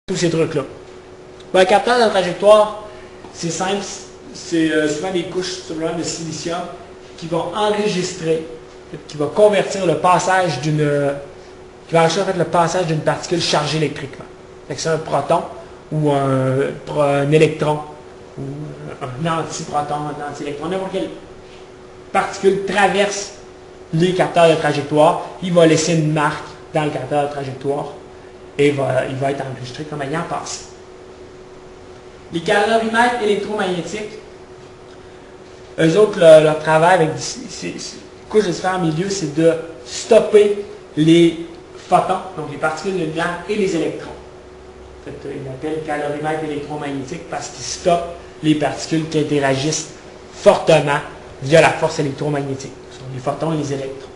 tous ces trucs-là. Un capteur de trajectoire, c'est simple, c'est souvent des couches simplement de silicium qui vont enregistrer, qui va convertir le passage qui va enregistrer en fait le passage d'une particule chargée électriquement. C'est un proton ou un électron ou un antiproton, un anti-électron, n'importe quelle particule traverse les capteurs de trajectoire, il va laisser une marque dans le capteur de trajectoire et il va être enregistré comme ayant passé. Les calorimètres électromagnétiques, eux autres, leur travail avec ces couches de différents milieux, c'est de stopper les photons, donc les particules de lumière et les électrons. En fait, ils l'appellent calorimètre électromagnétique parce qu'ils stoppent les particules qui interagissent fortement via la force électromagnétique. Ce sont les photons et les électrons.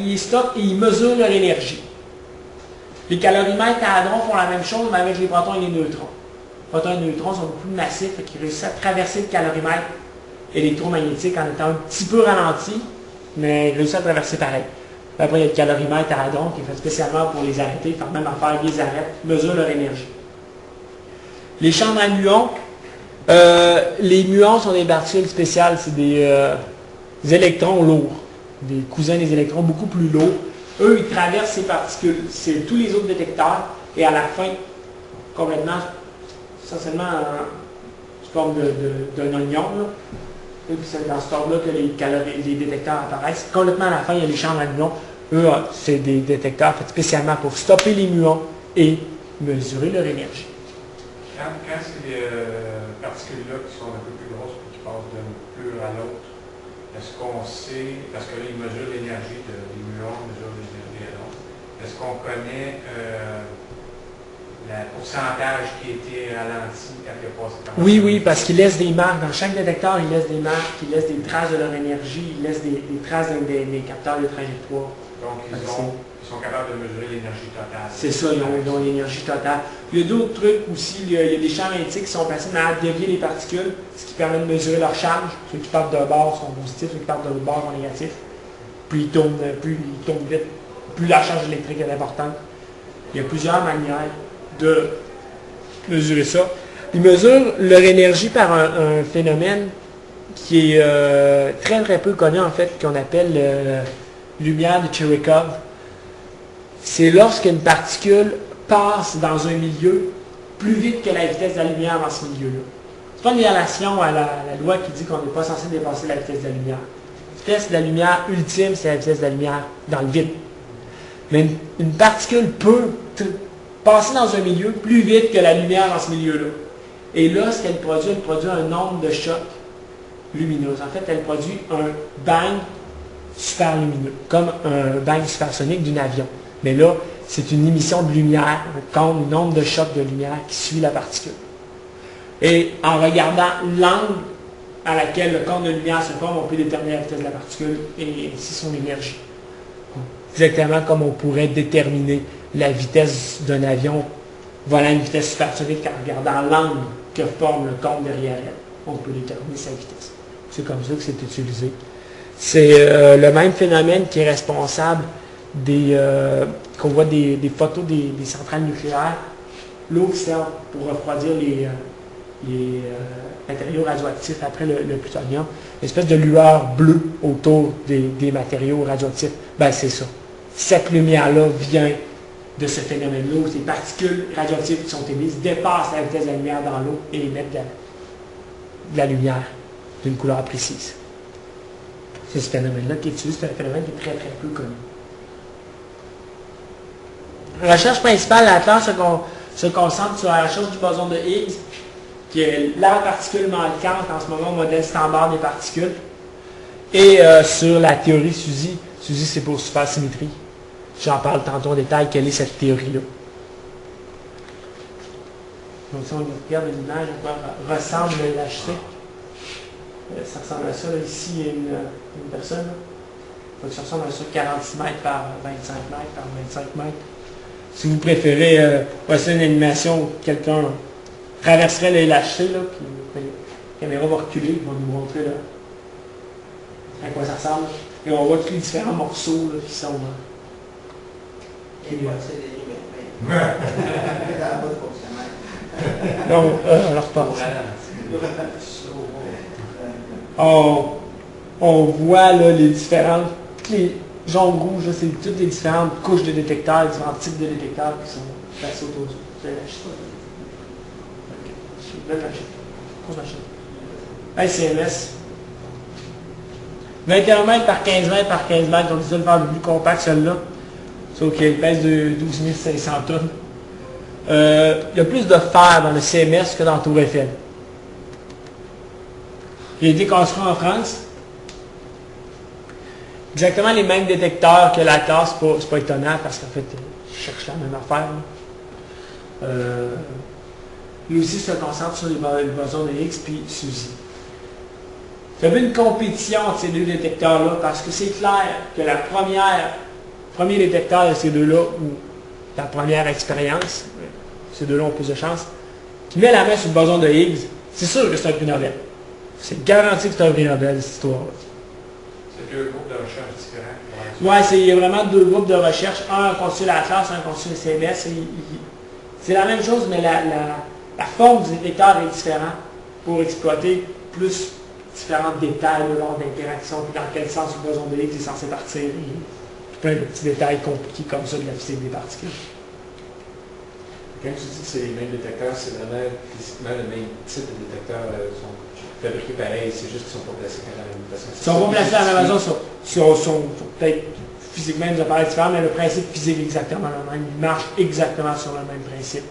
Ils stoppent et ils mesurent leur énergie. Les calorimètres à hadrons font la même chose, mais avec les protons et les neutrons. Les protons et les neutrons sont beaucoup plus massifs, ils réussissent à traverser le calorimètre électromagnétique en étant un petit peu ralenti, mais ils réussissent à traverser pareil. Après, il y a le calorimètre à hadrons qui est fait spécialement pour les arrêter, faire même affaire, ils les arrêtent, mesurent leur énergie. Les chambres à muons, les muons sont des particules spéciales, c'est des électrons lourds, des cousins des électrons beaucoup plus lourds. Eux, ils traversent ces particules, c'est tous les autres détecteurs, et à la fin, complètement, essentiellement sous forme d'un oignon, là. Et puis c'est dans ce ordre-là que les détecteurs apparaissent. Complètement à la fin, il y a les chambres à muons. Eux, c'est des détecteurs faits spécialement pour stopper les muons et mesurer leur énergie. Quand ces particules-là qui sont un peu plus grosses et qui passent d'un pur à l'autre, est-ce qu'on sait, parce que là, ils mesurent l'énergie des muons, ils mesurent l'énergie des hadrons, est-ce qu'on connaît le pourcentage qui a été ralenti quand il a passé par là? Oui, parce qu'ils laissent des marques. Dans chaque détecteur, ils laissent des marques, ils laissent des traces de leur énergie, ils laissent des traces des capteurs de trajectoire. Donc, ils sont capables de mesurer l'énergie totale. C'est ça, ils ont l'énergie totale. Il y a d'autres trucs aussi. Il y a des champs magnétiques qui sont placés à dévier les particules, ce qui permet de mesurer leur charge. Ceux qui partent d'un bord sont positifs, ceux qui partent de l'autre bord sont négatifs. Plus ils tournent vite, plus la charge électrique est importante. Il y a plusieurs manières de mesurer ça. Ils mesurent leur énergie par un phénomène qui est très très peu connu en fait, qu'on appelle lumière de Cherenkov. C'est lorsqu'une particule passe dans un milieu plus vite que la vitesse de la lumière dans ce milieu-là. Ce n'est pas une violation à la loi qui dit qu'on n'est pas censé dépasser la vitesse de la lumière. La vitesse de la lumière ultime, c'est la vitesse de la lumière dans le vide. Mais une particule peut passer dans un milieu plus vite que la lumière dans ce milieu-là. Et là, ce qu'elle produit, un nombre de chocs lumineux. En fait, elle produit un bang super lumineux, comme un bang supersonique d'un avion. Mais là, c'est une émission de lumière, un nombre de chocs de lumière qui suit la particule. Et en regardant l'angle à laquelle le cône de lumière se forme, on peut déterminer la vitesse de la particule et ainsi son énergie. Exactement comme on pourrait déterminer la vitesse d'un avion volant à une vitesse supersonique en regardant l'angle que forme le cône derrière elle. On peut déterminer sa vitesse. C'est comme ça que c'est utilisé. C'est le même phénomène qui est responsable qu'on voit des photos des centrales nucléaires. L'eau qui sert pour refroidir les matériaux radioactifs après le plutonium. Une espèce de lueur bleue autour des matériaux radioactifs. Ben c'est ça. Cette lumière-là vient de ce phénomène-là où ces particules radioactives qui sont émises dépassent la vitesse de la lumière dans l'eau et émettent de la lumière d'une couleur précise. C'est ce phénomène-là qui est utilisé, c'est un phénomène qui est très très peu connu. La recherche principale à terre se concentre sur la recherche du boson de Higgs, qui est la particule manquante en ce moment au modèle standard des particules, et sur la théorie SUSY. SUSY, c'est pour supersymétrie. J'en parle tantôt en détail, quelle est cette théorie-là. Donc si on regarde l'image, à quoi ressemble le LHC. Ça ressemble à ça. Là. Ici, il y a une personne. Là. Ça ressemble à ça, 46 mètres par 25 mètres par 25 mètres. Si vous préférez, voici une animation où quelqu'un traverserait le LHC, là, puis la caméra va reculer, il va nous montrer là, à quoi ça ressemble. Et on voit tous les différents morceaux là, qui sont... Donc, on repart. On voit là, les différentes, les jaunes rouges, c'est toutes les différentes couches de détecteurs, différents types de détecteurs qui sont placés autour du. Belle machine. Grosse machine. CMS. 21 mètres par 15 mètres par 15 mètres, on décide de faire le plus compact celui-là. Sauf qu'il pèse de 12 500 tonnes. Il y a plus de fer dans le CMS que dans le Tour Eiffel. Il a été construit en France. Exactement les mêmes détecteurs que la classe, c'est pas étonnant parce qu'en fait, ils cherchent la même affaire. Lui aussi se concentre sur les bosons de Higgs puis SUSY. Il y avait une compétition entre ces deux détecteurs-là parce que c'est clair que le premier détecteur de ces deux-là, ou la première expérience, ces deux-là ont plus de chance, qui met la main sur le boson de Higgs, c'est sûr que c'est un prix Nobel. C'est garanti que c'est un prix Nobel, cette histoire-là. C'est deux groupes de recherche différents. Oui, il y a vraiment deux groupes de recherche. Un constitue la classe, un constitue le CMS. C'est la même chose, mais la forme du détecteur est différente pour exploiter plus différents détails de l'ordre d'interaction, puis dans quel sens le boson de Higgs est censé partir, et plein de petits détails compliqués comme ça de la physique des particules. Quand tu dis que c'est les mêmes détecteurs, c'est vraiment physiquement le même type de détecteur, sont fabriqués pareil, c'est juste qu'ils ne sont pas placés à la même façon. Ils ne sont pas placés à la même façon, sont peut-être physiquement des appareils différents, mais le principe physique est exactement le même, ils marchent exactement sur le même principe.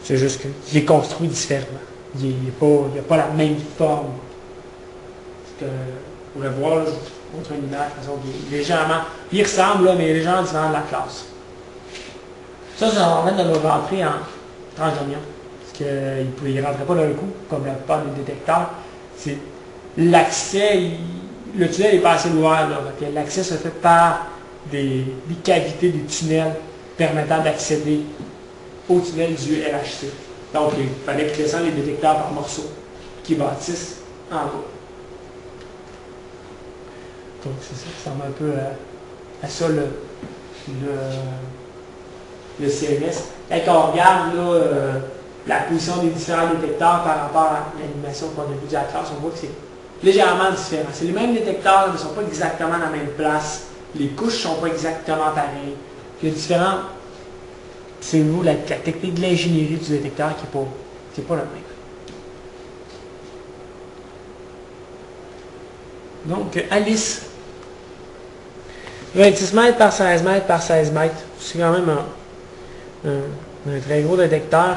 C'est juste qu'il est construit différemment. Il n'a pas la même forme. Que, vous pourrez voir, là, je vous montre une image, de façon, légèrement, il ressemble, là, mais légèrement différent de la classe. Ça va permettre de nous rentrer en transition. Parce qu'il ne rentrait pas d'un coup, comme la plupart des détecteurs. C'est l'accès, le tunnel n'est pas assez ouvert. L'accès se fait par des cavités, des tunnels permettant d'accéder au tunnel du LHC. Donc, il fallait qu'ils descendent les détecteurs par morceaux qui bâtissent en bas. Donc, c'est ça, ça ressemble un peu à ça le CMS. Quand on regarde là, la position des différents détecteurs par rapport à l'animation qu'on a vue de la classe, on voit que c'est légèrement différent. C'est les mêmes détecteurs, mais ils ne sont pas exactement à la même place. Les couches ne sont pas exactement pareilles. Il y a différents. C'est nous la technique de l'ingénierie du détecteur qui n'est pas la même. Donc, Alice. 26 mètres par 16 mètres par 16 mètres. C'est quand même un très gros détecteur.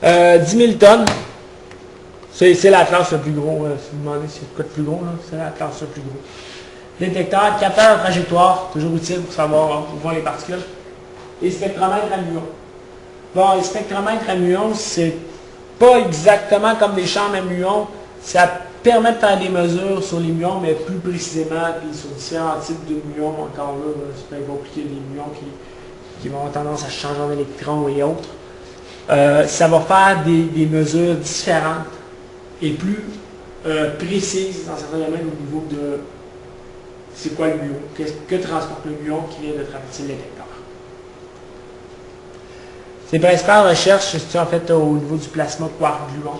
10 000 tonnes. C'est la classe le plus gros. Si vous demandez si c'est quoi le plus gros, c'est la classe le plus gros. Détecteur, capteur de trajectoire, toujours utile pour savoir où vont les particules. Et spectromètre à muons. Bon, les spectromètres à muons, c'est pas exactement comme des chambres à muons. Ça permet de faire des mesures sur les muons, mais plus précisément, puis sur différents types de muons. Encore là, c'est pas compliqué, des muons qui vont avoir tendance à changer en électrons et autres. Ça va faire des mesures différentes et plus précises dans certains domaines au niveau de c'est quoi le muon, que transporte le muon qui vient de traverser le détecteur. Ces principales recherches se situent en fait au niveau du plasma quark-gluon.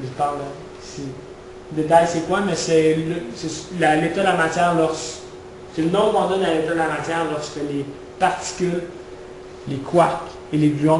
Je parle ici. Le détail c'est quoi, mais c'est l'état de la matière c'est le nom qu'on donne à l'état de la matière lorsque les particules, les quarks et les gluons